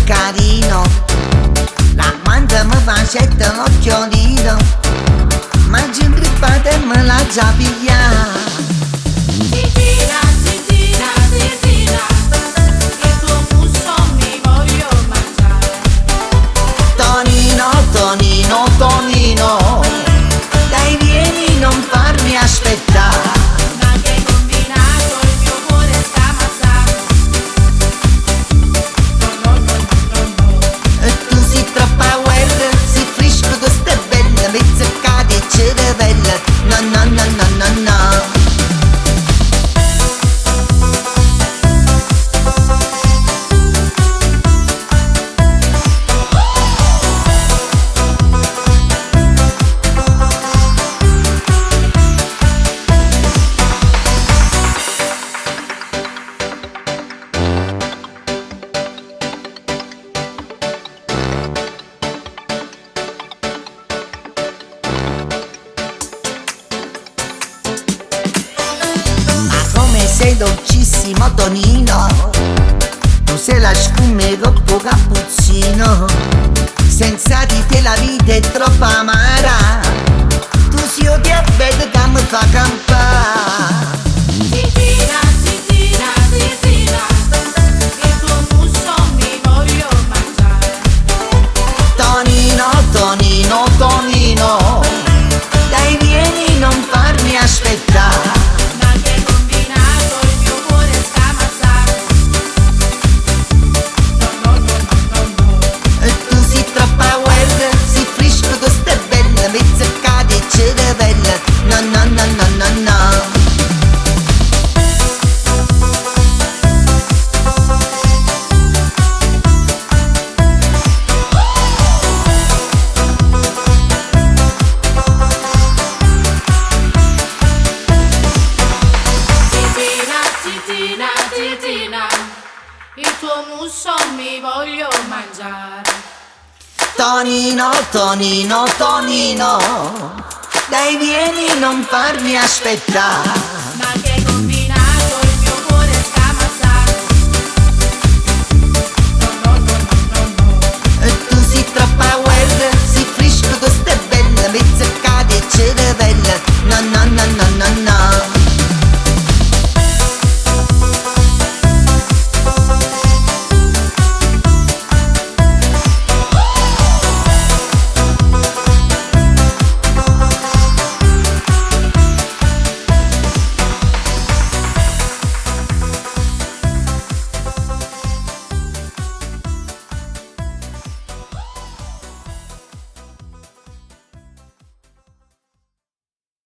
Carino, la manda mi facetta l'occhiolino, ma ci intrippate e me la già pigliata. Titina, titina, titina, il tuo muso mi voglio mangiare. Tonino, Tonino, Tonino, dai vieni non farmi aspettare. Ma che hai combinato, il mio cuore sta ammazzando. No, no, no, no, no, no. E tu sei troppa guerra, sei fresco che stai bella, mi zeccate e cervella, no, no, no, no, no, no. Sei dolcissimo Tonino, tu sei la schiuma coppo cappuccino, senza di te la vita è troppo amara, tu sei il diabete che mi fa campare. Titina, titina, titina, il tuo muso mi voglio mangiare. Tonino, Tonino, Tonino, dai vieni non farmi aspettare. No, no, no, no, no, no. Titina, titina, titina, il tuo muso mi voglio mangiare. Tonino, Tonino, Tonino, dai vieni non farmi aspettare.